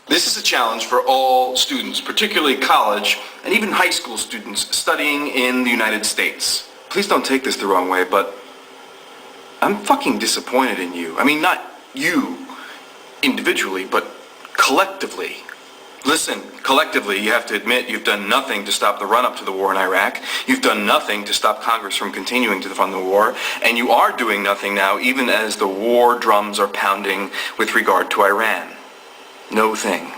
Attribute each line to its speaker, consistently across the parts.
Speaker 1: This is a challenge for all students, particularly college and even high school students studying in the United States. Please don't take this the wrong way, but I'm fucking disappointed in you. I mean, not you individually, but collectively. Listen, collectively, you have to admit you've done nothing to stop the run-up to the war in Iraq. You've done nothing to stop Congress from continuing to fund the war. And you are doing nothing now, even as the war drums are pounding with regard to Iran. No thing.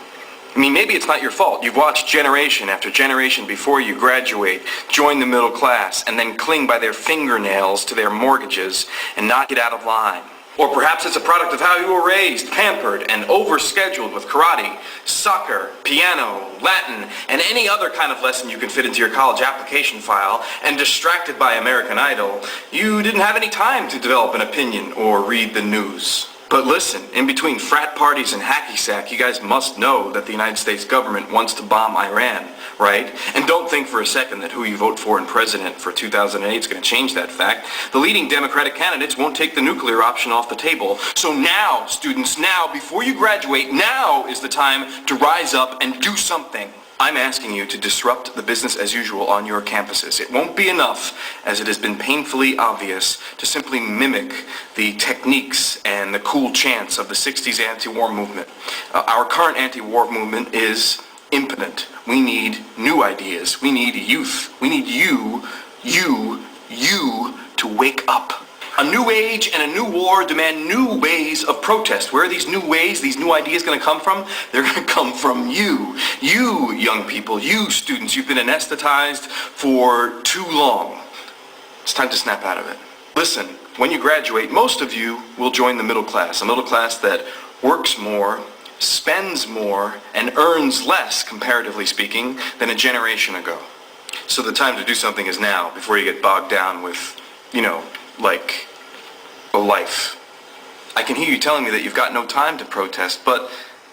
Speaker 1: I mean, maybe it's not your fault. You've watched generation after generation before you graduate, join the middle class, and then cling by their fingernails to their mortgages and not get out of line. Or perhaps it's a product of how you were raised, pampered, and overscheduled with karate, soccer, piano, Latin, and any other kind of lesson you can fit into your college application file, and distracted by American Idol, you didn't have any time to develop an opinion or read the news. But listen, in between frat parties and hacky sack, you guys must know that the United States government wants to bomb Iran, right? And don't think for a second that who you vote for in president for 2008 is going to change that fact. The leading Democratic candidates won't take the nuclear option off the table. So now, students, now, before you graduate, now is the time to rise up and do something. I'm asking you to disrupt the business as usual on your campuses. It won't be enough, as it has been painfully obvious, to simply mimic the techniques and the cool chants of the 60s anti-war movement. Our current anti-war movement is impotent. We need new ideas. We need youth. We need you to wake up. A new age and a new war demand new ways of protest. Where are these new ways, these new ideas going to come from? They're going to come from you. You, young people, you students, you've been anesthetized for too long. It's time to snap out of it. Listen, when you graduate, most of you will join the middle class. A middle class that works more, spends more, and earns less, comparatively speaking, than a generation ago. So the time to do something is now, before you get bogged down with, like a life. I can hear you telling me that you've got no time to protest, but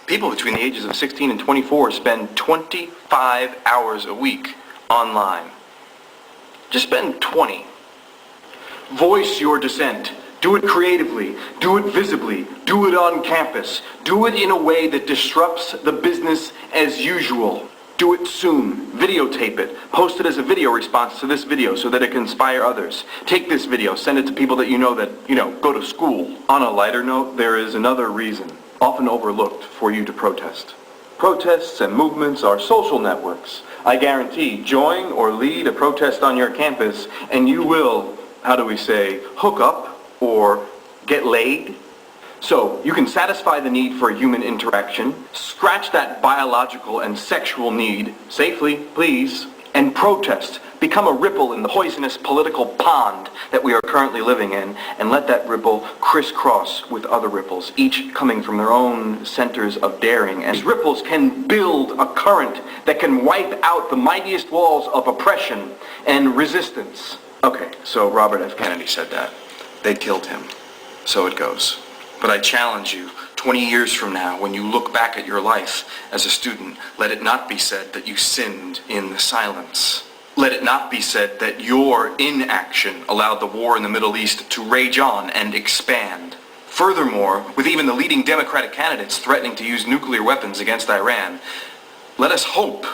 Speaker 1: people between the ages of 16 and 24 spend 25 hours a week online. Just spend 20. Voice your dissent. Do it creatively. Do it visibly. Do it on campus. Do it in a way that disrupts the business as usual. Do it soon. Videotape it. Post it as a video response to this video so that it can inspire others. Take this video, send it to people that go to school. On a lighter note, there is another reason, often overlooked, for you to protest. Protests and movements are social networks. I guarantee, join or lead a protest on your campus and you will, hook up or get laid. So, you can satisfy the need for human interaction, scratch that biological and sexual need, safely, please, and protest. Become a ripple in the poisonous political pond that we are currently living in, and let that ripple crisscross with other ripples, each coming from their own centers of daring. And these ripples can build a current that can wipe out the mightiest walls of oppression and resistance. Okay, so Robert F. Kennedy said that. They killed him. So it goes. But I challenge you, 20 years from now, when you look back at your life as a student, let it not be said that you sinned in the silence. Let it not be said that your inaction allowed the war in the Middle East to rage on and expand. Furthermore, with even the leading Democratic candidates threatening to use nuclear weapons against Iran, let us hope,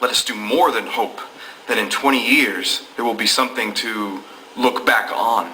Speaker 1: let us do more than hope, that in 20 years there will be something to look back on.